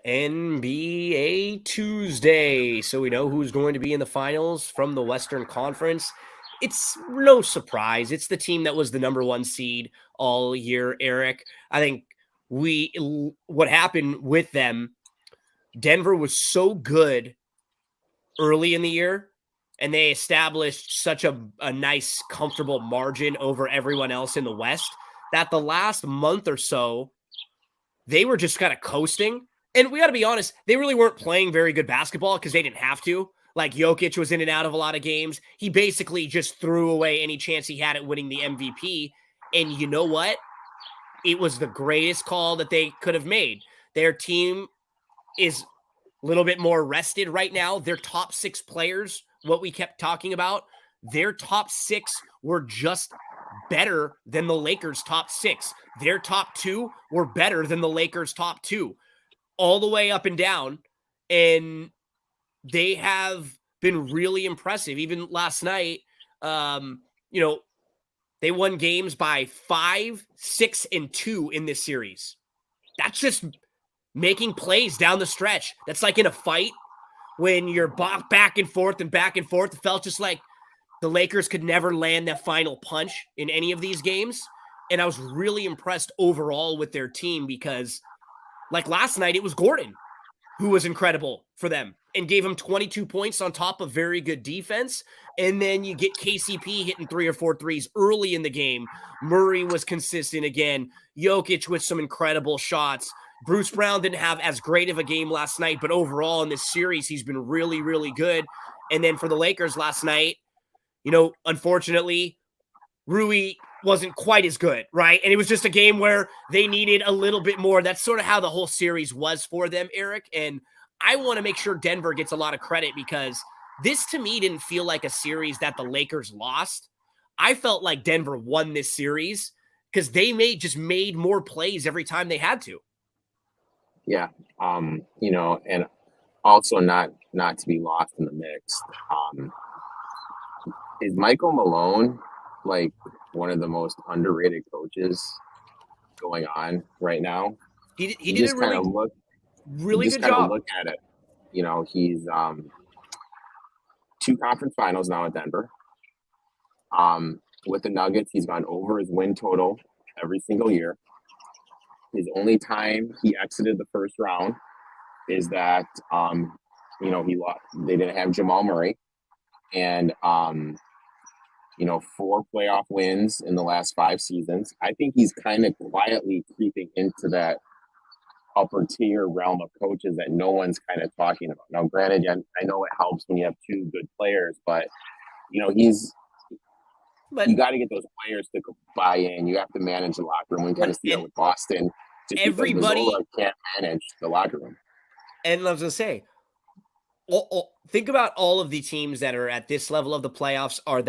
NBA Tuesday. So we know who's going to be in the finals from the Western Conference. It's no surprise. It's the team that was the number one seed all year, Erik. I think what happened with them, Denver was so good early in the year, and they established such a nice, comfortable margin over everyone else in the West that the last month or so, they were just kind of coasting. And we got to be honest, they really weren't playing very good basketball because they didn't have to. Like, Jokic was in and out of a lot of games. He basically just threw away any chance he had at winning the MVP. And you know what? It was the greatest call that they could have made. Their team is a little bit more rested right now. Their top 6 players, what we kept talking about, their top 6 were just better than the Lakers' top 6. Their top 2 were better than the Lakers' top 2. All the way up and down, and they have been really impressive. Even last night, they won games by 5, 6, and 2 in this series. That's just making plays down the stretch. That's like in a fight when you're back and forth and back and forth. It felt just like the Lakers could never land that final punch in any of these games. And I was really impressed overall with their team because, like last night, it was Gordon who was incredible for them and gave him 22 points on top of very good defense. And then you get KCP hitting 3 or 4 threes early in the game. Murray was consistent again. Jokic with some incredible shots. Bruce Brown didn't have as great of a game last night, but overall in this series, he's been really, really good. And then for the Lakers last night, unfortunately, Rui wasn't quite as good, right? And it was just a game where they needed a little bit more. That's sort of how the whole series was for them, Erik. And I want to make sure Denver gets a lot of credit because this, to me, didn't feel like a series that the Lakers lost. I felt like Denver won this series because they made more plays every time they had to. Yeah. And also not to be lost in the mix. Is Michael Malone like one of the most underrated coaches going on right now? He did a really good job. Look at it. He's 2 conference finals now at Denver. With the Nuggets, he's gone over his win total every single year. His only time he exited the first round is that he lost. They didn't have Jamal Murray, and 4 playoff wins in the last 5 seasons. I think he's kind of quietly creeping into that upper tier realm of coaches that no one's kind of talking about. Now, granted, I know it helps when you have 2 good players, but you got to get those players to buy in. You have to manage the locker room. We kind of see that with Boston. Everybody can't manage the locker room. And I was going to say, think about all of the teams that are at this level of the playoffs are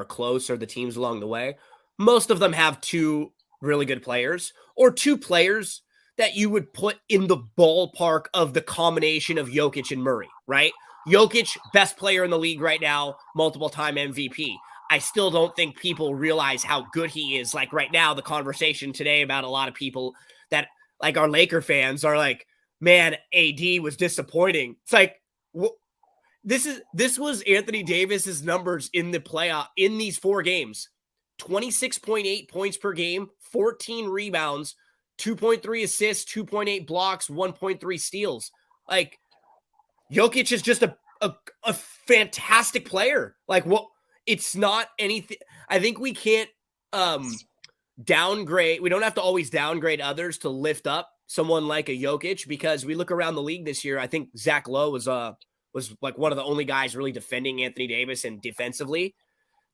close, or the teams along the way. Most of them have 2 really good players, or 2 players that you would put in the ballpark of the combination of Jokic and Murray, right? Jokic, best player in the league right now, multiple-time MVP. I still don't think people realize how good he is. Like right now, the conversation today about a lot of people that like our Laker fans are like, man, AD was disappointing. It's like, this was Anthony Davis's numbers in the playoff in these 4 games: 26.8 points per game, 14 rebounds, 2.3 assists, 2.8 blocks, 1.3 steals. Like, Jokic is just a fantastic player. Like, it's not anything. I think we can't downgrade. We don't have to always downgrade others to lift up someone like a Jokic, because we look around the league this year. I think Zach Lowe was like one of the only guys really defending Anthony Davis, and defensively,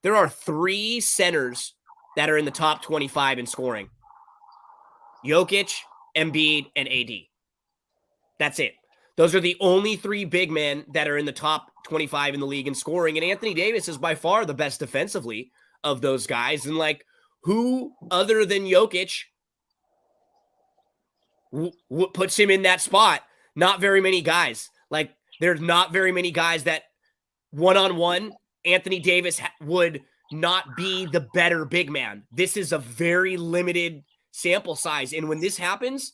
there are 3 centers that are in the top 25 in scoring: Jokic, Embiid, and AD. That's it. Those are the only 3 big men that are in the top 25 in the league in scoring. And Anthony Davis is by far the best defensively of those guys. And like, who other than Jokic puts him in that spot? Not very many guys. Like, there's not very many guys that one-on-one, Anthony Davis would not be the better big man. This is a very limited sample size. And when this happens,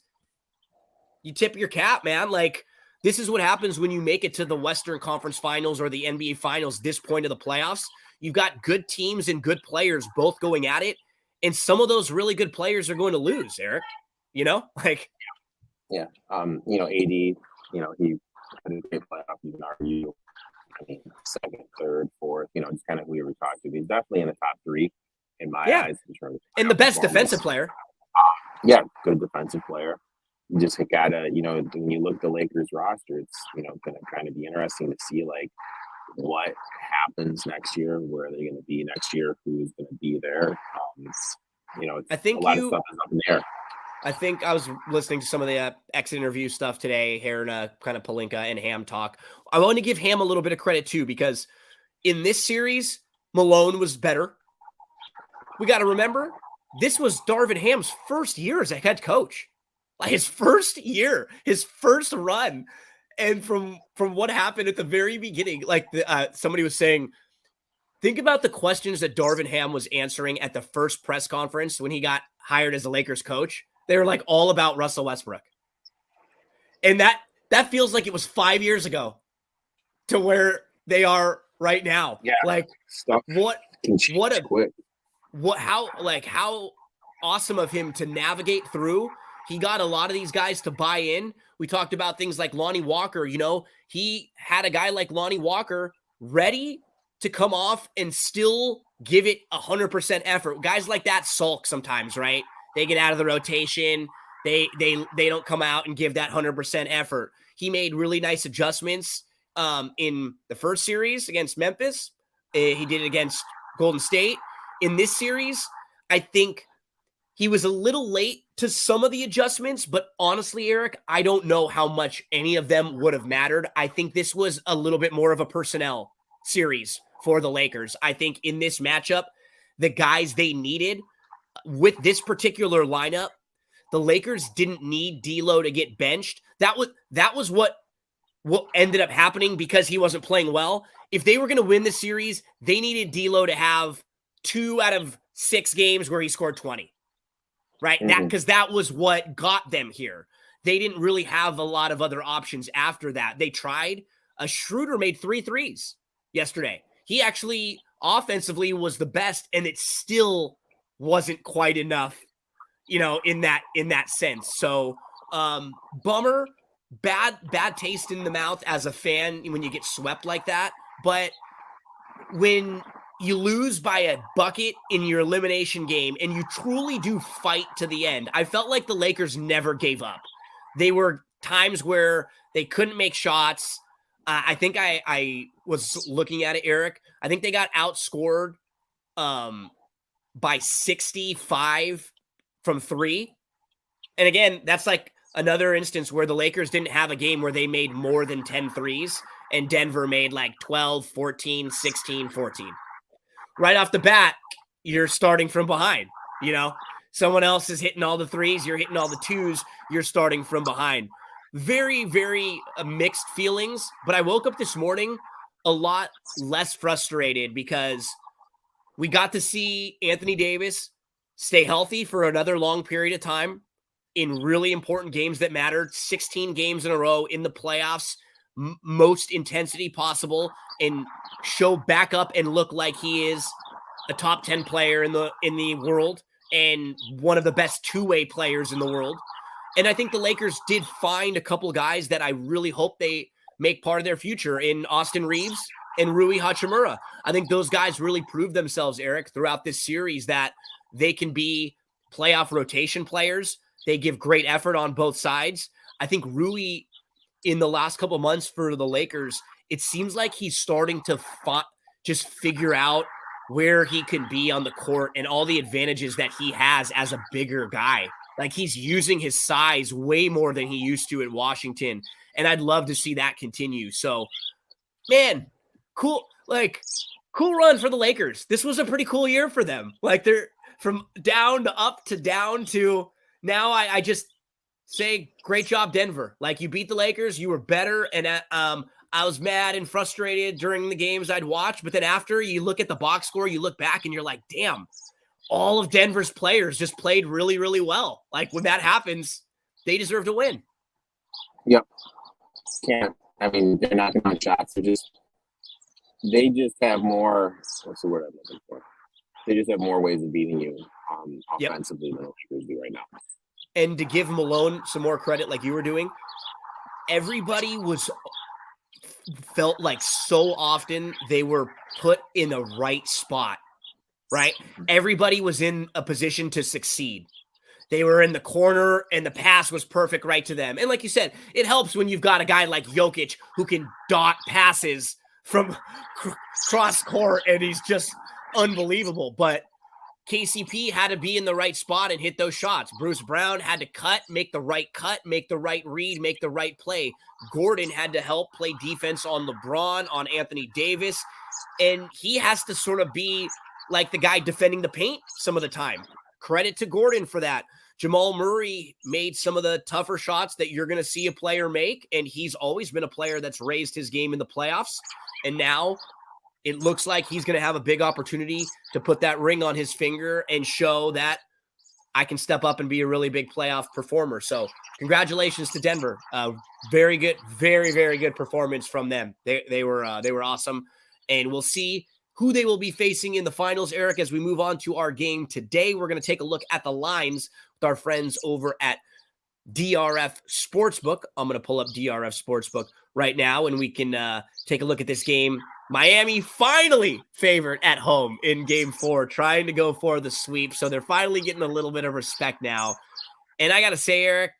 you tip your cap, man. Like, this is what happens when you make it to the Western Conference Finals or the NBA Finals, this point of the playoffs. You've got good teams and good players both going at it. And some of those really good players are going to lose, Erik. You know? Like, yeah. You know, AD, you know, he had a great playoff. You can argue, I mean, second, third, fourth, you know, just kind of who we were talking to. He's definitely in the top three in my eyes in terms of and the best defensive player. Yeah, good defensive player. You just gotta, you know, when you look at the Lakers roster, it's, you know, gonna kind of be interesting to see like what happens next year, where are they gonna be next year, who's gonna be there. You know, I think a lot of stuff is up in the air. I think I was listening to some of the exit interview stuff today, hearing kind of Pelinka and Ham talk. I want to give Ham a little bit of credit too, because in this series, Malone was better. We got to remember, this was Darvin Ham's first year as a head coach. Like his first year, his first run. And from what happened at the very beginning, like somebody was saying, think about the questions that Darvin Ham was answering at the first press conference when he got hired as a Lakers coach. They were like all about Russell Westbrook. And that feels like it was 5 years ago to where they are right now. Yeah. Like stuff how awesome of him to navigate through. He got a lot of these guys to buy in. We talked about things like Lonnie Walker. You know, he had a guy like Lonnie Walker ready to come off and still give it 100% effort. Guys like that sulk sometimes, right? They get out of the rotation. They don't come out and give that 100% effort. He made really nice adjustments in the first series against Memphis. He did it against Golden State. In this series, I think he was a little late to some of the adjustments, but honestly, Erik, I don't know how much any of them would have mattered. I think this was a little bit more of a personnel series for the Lakers. I think in this matchup, the guys they needed with this particular lineup, the Lakers didn't need D'Lo to get benched. That was what ended up happening because he wasn't playing well. If they were going to win the series, they needed D'Lo to have 2 out of 6 games where he scored 20. Right? Mm-hmm. Because that was what got them here. They didn't really have a lot of other options after that. They tried. Schroeder made 3 threes yesterday. He actually offensively was the best, and it still wasn't quite enough, you know, in that sense. So bummer, bad taste in the mouth as a fan when you get swept like that. But when you lose by a bucket in your elimination game and you truly do fight to the end, I felt like the Lakers never gave up. They were times where they couldn't make shots. I think I was looking at it, Erik. I think they got outscored by 65 from 3. And again, that's like another instance where the Lakers didn't have a game where they made more than 10 threes and Denver made like 12, 14, 16, 14. Right off the bat, you're starting from behind, you know? Someone else is hitting all the threes, you're hitting all the twos, you're starting from behind. Very, very mixed feelings, but I woke up this morning a lot less frustrated because we got to see Anthony Davis stay healthy for another long period of time in really important games that mattered. 16 games in a row in the playoffs, most intensity possible, and show back up and look like he is a top 10 player in the world and one of the best two-way players in the world. And I think the Lakers did find a couple guys that I really hope they make part of their future in Austin Reeves and Rui Hachimura. I think those guys really proved themselves, Erik, throughout this series that they can be playoff rotation players. They give great effort on both sides. I think Rui, in the last couple of months for the Lakers, it seems like he's starting to just figure out where he can be on the court and all the advantages that he has as a bigger guy. Like, he's using his size way more than he used to in Washington. And I'd love to see that continue. So, man, cool run for the Lakers. This was a pretty cool year for them. Like, they're from down to up to down to now. I just say, great job, Denver. Like, you beat the Lakers. You were better. And I was mad and frustrated during the games I'd watch, but then after you look at the box score, you look back and you're like, damn, all of Denver's players just played really, really well. Like when that happens, they deserve to win. Yep. Can't. I mean, they're knocking on shots. They just have more. What's the word I'm looking for? They just have more ways of beating you offensively than the Lakers do right now. And to give Malone some more credit, like you were doing, everybody felt like so often they were put in the right spot, right? Everybody was in a position to succeed. They were in the corner and the pass was perfect right to them. And like you said, it helps when you've got a guy like Jokic who can dot passes from cross court and he's just unbelievable. But KCP had to be in the right spot and hit those shots. Bruce Brown had to make the right read, make the right play. Gordon had to help play defense on LeBron, on Anthony Davis. And he has to sort of be like the guy defending the paint some of the time. Credit to Gordon for that. Jamal Murray made some of the tougher shots that you're going to see a player make, and he's always been a player that's raised his game in the playoffs. And now it looks like he's going to have a big opportunity to put that ring on his finger and show that I can step up and be a really big playoff performer. So congratulations to Denver. Very good, very, very good performance from them. They were awesome. And we'll see who they will be facing in the finals, Erik, as we move on to our game today. We're going to take a look at the lines with our friends over at DRF Sportsbook. I'm going to pull up DRF Sportsbook right now, and we can take a look at this game. Miami finally favored at home in game 4, trying to go for the sweep. So they're finally getting a little bit of respect now. And I got to say, Erik,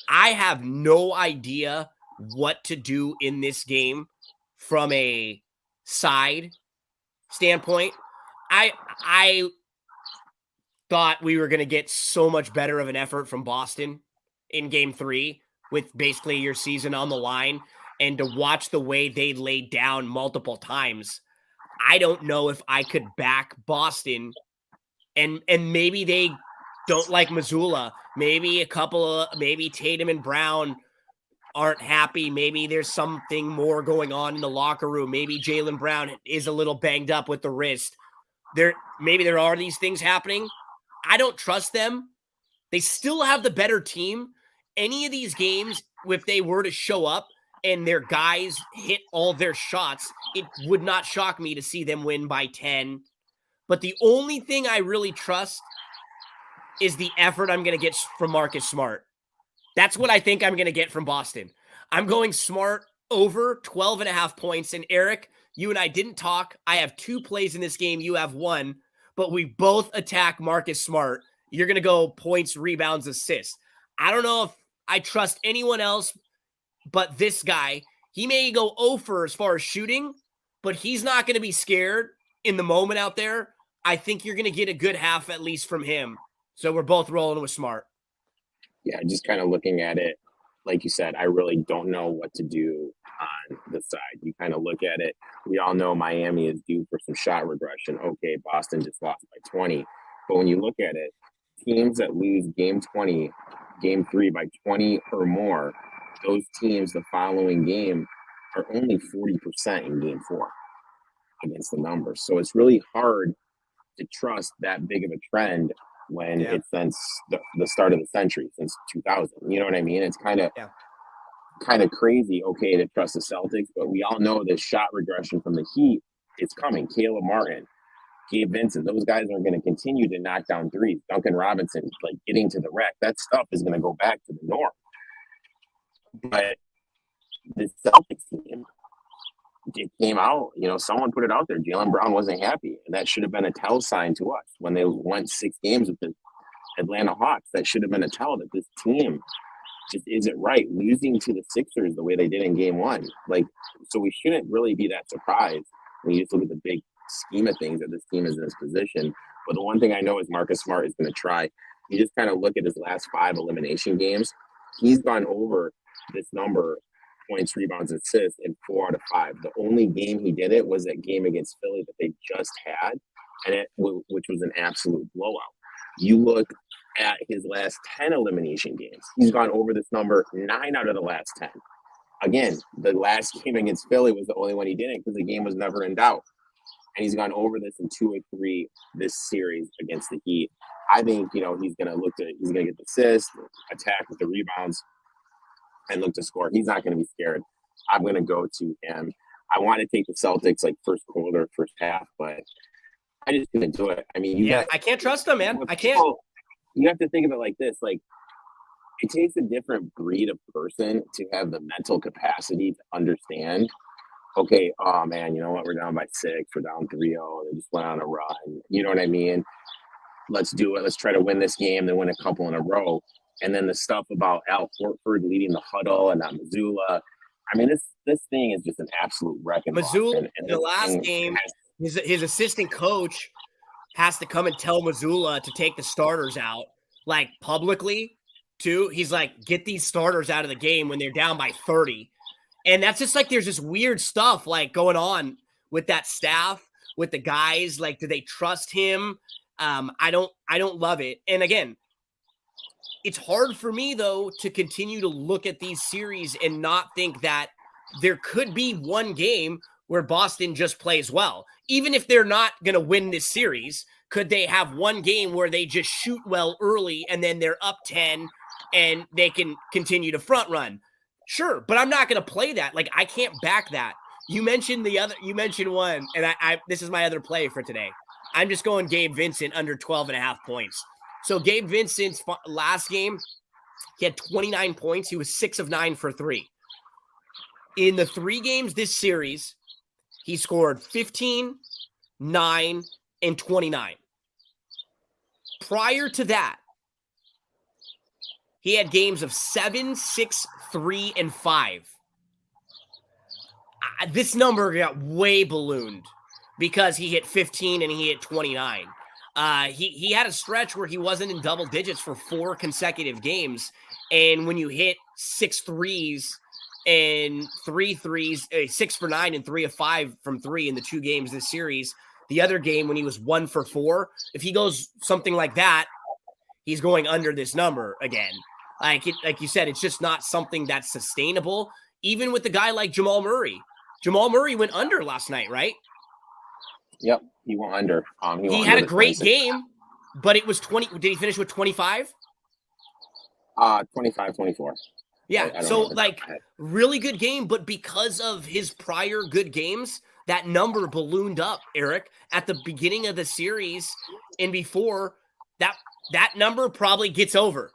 I have no idea what to do in this game from a side standpoint. I thought we were going to get so much better of an effort from Boston in game 3 with basically your season on the line, and to watch the way they laid down multiple times. I don't know if I could back Boston, and maybe they don't like Missoula. Maybe maybe Tatum and Brown aren't happy. Maybe there's something more going on in the locker room. Maybe Jaylen Brown is a little banged up with the wrist. Maybe there are these things happening. I don't trust them. They still have the better team. Any of these games, if they were to show up and their guys hit all their shots, it would not shock me to see them win by 10. But the only thing I really trust is the effort I'm going to get from Marcus Smart. That's what I think I'm going to get from Boston. I'm going Smart over 12.5 points. And Erik, you and I didn't talk. I have 2 plays in this game. You have 1, but we both attack Marcus Smart. You're going to go points, rebounds, assists. I don't know if I trust anyone else but this guy. He may go over as far as shooting, but he's not going to be scared in the moment out there. I think you're going to get a good half at least from him. So we're both rolling with Smart. Yeah, just kind of looking at it, like you said, I really don't know what to do on the side. You kind of look at it. We all know Miami is due for some shot regression. Okay, Boston just lost by 20. But when you look at it, teams that lose game 3 by 20 or more, those teams the following game are only 40% in game 4 against the numbers. So it's really hard to trust that big of a trend when it's since the start of the century, since 2000. You know what I mean? It's kind of crazy, okay, to trust the Celtics, but we all know this shot regression from the Heat is coming. Caleb Martin, Gabe Vincent, those guys are going to continue to knock down threes. Duncan Robinson, like getting to the rack, that stuff is going to go back to the norm. But the Celtics team, it came out, someone put it out there. Jaylen Brown wasn't happy. And that should have been a tell sign to us when they went 6 games with the Atlanta Hawks. That should have been a tell that this team just isn't right. Losing to the Sixers the way they did in game 1. So we shouldn't really be that surprised when you just look at the big scheme of things that this team is in this position. But the one thing I know is Marcus Smart is going to try. You just kind of look at his last 5 elimination games. He's gone over this number, points, rebounds, assists in 4 out of 5. The only game he did it was that game against Philly that they just had, which was an absolute blowout. You look at his last 10 elimination games, he's gone over this number 9 out of the last 10. again, the last game against Philly was the only one he didn't because the game was never in doubt. And he's gone over this in 2 or 3 this series against the Heat. I think, he's going to get the assist, attack with the rebounds, and look to score. He's not going to be scared. I'm going to go to him. I want to take the Celtics like first quarter, first half, but I just couldn't do it. I mean, I can't trust them, man. I can't. You have to think of it like this. Like, it takes a different breed of person to have the mental capacity to understand, okay, oh man, you know what? We're down by 6. We're down 3-0. They just went on a run. You know what I mean? Let's do it. Let's try to win this game, then win a couple in a row. And then the stuff about Al Horford leading the huddle and not Missoula. I mean, this thing is just an absolute wreck. Missoula, in the last game, his assistant coach has to come and tell Missoula to take the starters out, like publicly, too. He's like, get these starters out of the game when they're down by 30. And that's just like, there's this weird stuff like going on with that staff, with the guys. Like, do they trust him? I don't love it. And again, it's hard for me though to continue to look at these series and not think that there could be one game where Boston just plays well. Even if they're not going to win this series, could they have one game where they just shoot well early and then they're up 10 and they can continue to front run? Sure, but I'm not going to play that. Like, I can't back that. You mentioned one, and I this is my other play for today. I'm just going Gabe Vincent under 12.5 points. So Gabe Vincent's last game, he had 29 points. He was 6 of 9 for 3. In the 3 games this series, he scored 15, 9, and 29. Prior to that, he had games of 7, 6, 3, and 5. This number got way ballooned because he hit 15 and he hit 29. He had a stretch where he wasn't in double digits for 4 consecutive games. And when you hit 6 threes and 3 threes, 6 for 9 and 3 of 5 from 3 in the 2 games this series, the other game when he was 1 for 4, if he goes something like that, he's going under this number again. Like you said, it's just not something that's sustainable. Even with the guy like Jamal Murray. Jamal Murray went under last night, right? Yep, he went under. He had a great game, but it was 20. Did he finish with 25? 25, 24. Yeah, so like really good game, but because of his prior good games, that number ballooned up, Erik, at the beginning of the series and before that number probably gets over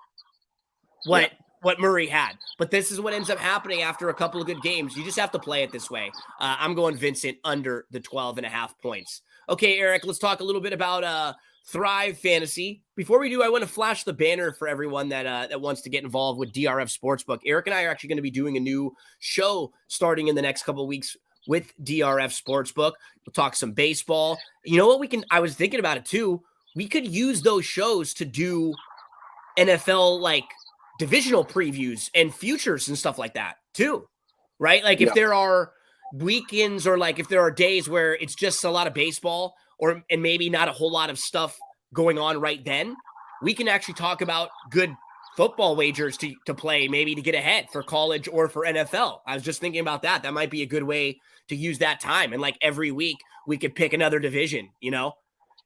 what Murray had. But this is what ends up happening after a couple of good games. You just have to play it this way. I'm going Vincent under the 12.5 points. Okay, Erik, let's talk a little bit about Thrive Fantasy. Before we do, I want to flash the banner for everyone that wants to get involved with DRF Sportsbook. Erik and I are actually going to be doing a new show starting in the next couple of weeks with DRF Sportsbook. We'll talk some baseball. You know what I was thinking about it too. We could use those shows to do NFL like divisional previews and futures and stuff like that too, right? Like if there are weekends or like if there are days where it's just a lot of baseball and maybe not a whole lot of stuff going on right then, we can actually talk about good football wagers to play, maybe to get ahead for college or for NFL. I was just thinking about that. That might be a good way to use that time. And like every week we could pick another division,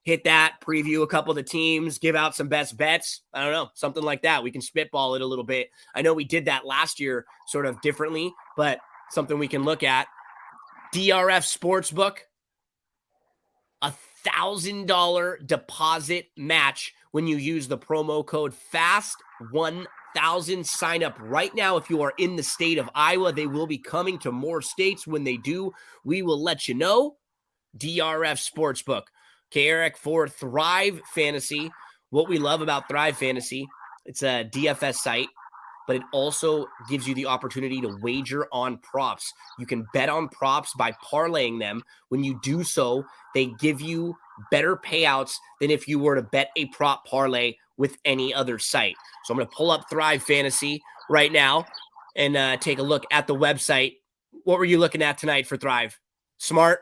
hit that, preview a couple of the teams, give out some best bets. I don't know, something like that. We can spitball it a little bit. I know we did that last year sort of differently, but something we can look at. DRF Sportsbook, $1,000 deposit match when you use the promo code FAST1000. Sign up right now if you are in the state of Iowa. They will be coming to more states. When they do, we will let you know. DRF Sportsbook. Okay, Erik, for Thrive Fantasy, what we love about Thrive Fantasy, it's a DFS site, but it also gives you the opportunity to wager on props. You can bet on props by parlaying them. When you do so, they give you better payouts than if you were to bet a prop parlay with any other site. So I'm going to pull up Thrive Fantasy right now and take a look at the website. What were you looking at tonight for Thrive? Smart?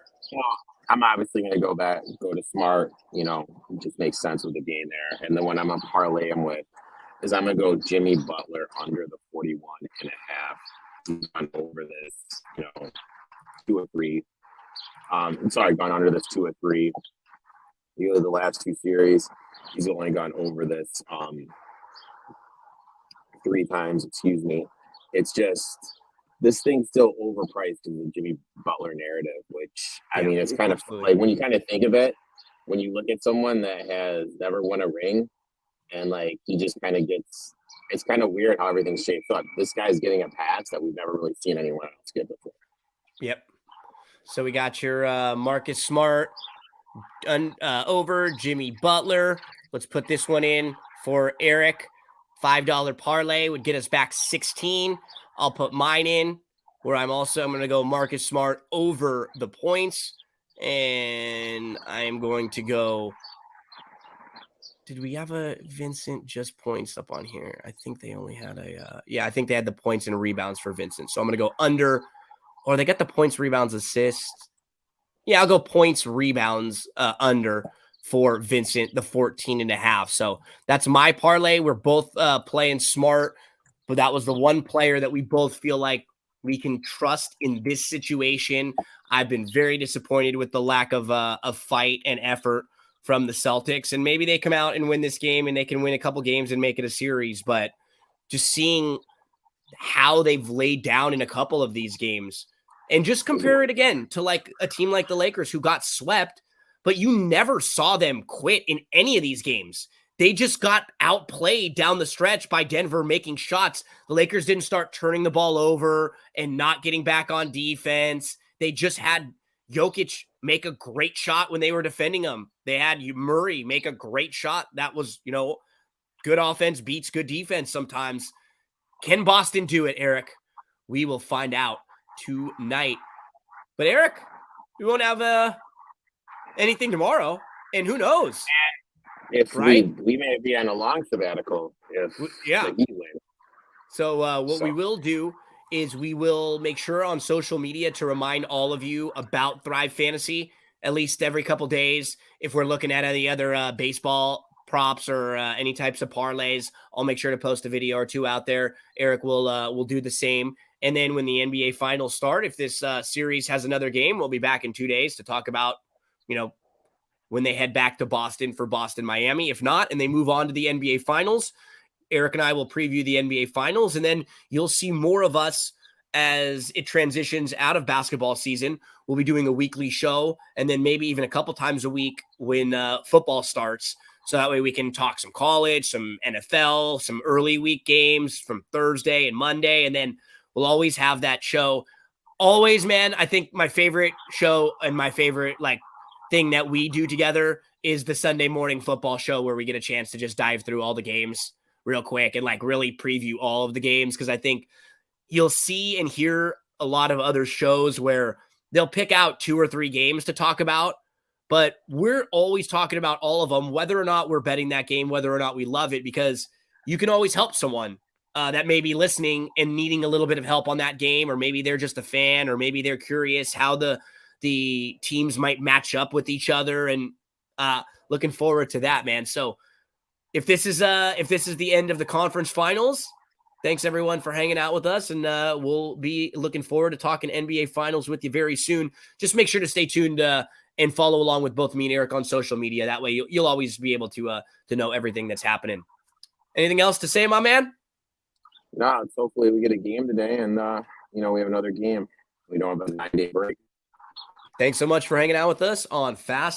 I'm obviously going to go to Smart. It just makes sense with the game there. And the one I'm going to parlay him with is I'm going to go Jimmy Butler under the 41.5. he's gone over this, 2 or 3. Gone under this 2 or 3. Either the last 2 series, he's only gone over this 3 times. Excuse me. It's just this thing's still overpriced in the Jimmy Butler narrative, which I mean, it's kind of like when you kind of think of it, when you look at someone that has never won a ring, and like he just kind of gets. It's kind of weird how everything's shaped up. This guy's getting a pass that we've never really seen anyone else get before. Yep. So we got your Marcus Smart over Jimmy Butler. Let's put this one in for Erik. $5 parlay would get us back 16. I'll put mine in where I'm going to go Marcus Smart over the points. And I am going to go. Did we have a Vincent just points up on here? I think they only had I think they had the points and rebounds for Vincent. So I'm going to go under, or they got the points, rebounds, assists. Yeah, I'll go points, rebounds, under for Vincent, the 14.5. So that's my parlay. We're both playing smart, but that was the one player that we both feel like we can trust in this situation. I've been very disappointed with the lack of fight and effort from the Celtics, and maybe they come out and win this game and they can win a couple games and make it a series. But just seeing how they've laid down in a couple of these games, and just compare it again to like a team like the Lakers who got swept, but you never saw them quit in any of these games. They just got outplayed down the stretch by Denver making shots. The Lakers didn't start turning the ball over and not getting back on defense. They just had Jokic make a great shot when they were defending him. They had Murray make a great shot. That was, good offense beats good defense sometimes. Can Boston do it, Erik? We will find out tonight. But Erik, we won't have anything tomorrow, and who knows? If we may be on a long sabbatical if the Heat win. So we will do is we will make sure on social media to remind all of you about Thrive Fantasy at least every couple days. If we're looking at any other baseball props or any types of parlays, I'll make sure to post a video or 2 out there. Erik will do the same. And then when the NBA finals start, if this series has another game, we'll be back in 2 days to talk about, when they head back to Boston for Boston, Miami. If not, and they move on to the NBA finals, Erik and I will preview the NBA finals, and then you'll see more of us as it transitions out of basketball season. We'll be doing a weekly show, and then maybe even a couple times a week when football starts. So that way we can talk some college, some NFL, some early week games from Thursday and Monday, and then we'll always have that show. Always, man, I think my favorite show and my favorite thing that we do together is the Sunday morning football show where we get a chance to just dive through all the games real quick and really preview all of the games. Because I think you'll see and hear a lot of other shows where they'll pick out 2 or 3 games to talk about, but we're always talking about all of them, whether or not we're betting that game, whether or not we love it, because you can always help someone that may be listening and needing a little bit of help on that game, or maybe they're just a fan, or maybe they're curious how the teams might match up with each other, and looking forward to that, man. So if this is the end of the conference finals, thanks everyone for hanging out with us, and we'll be looking forward to talking NBA finals with you very soon. Just make sure to stay tuned and follow along with both me and Erik on social media. That way you'll always be able to know everything that's happening. Anything else to say, my man? No, hopefully we get a game today, and we have another game. We don't have a 9-day break. Thanks so much for hanging out with us on Fast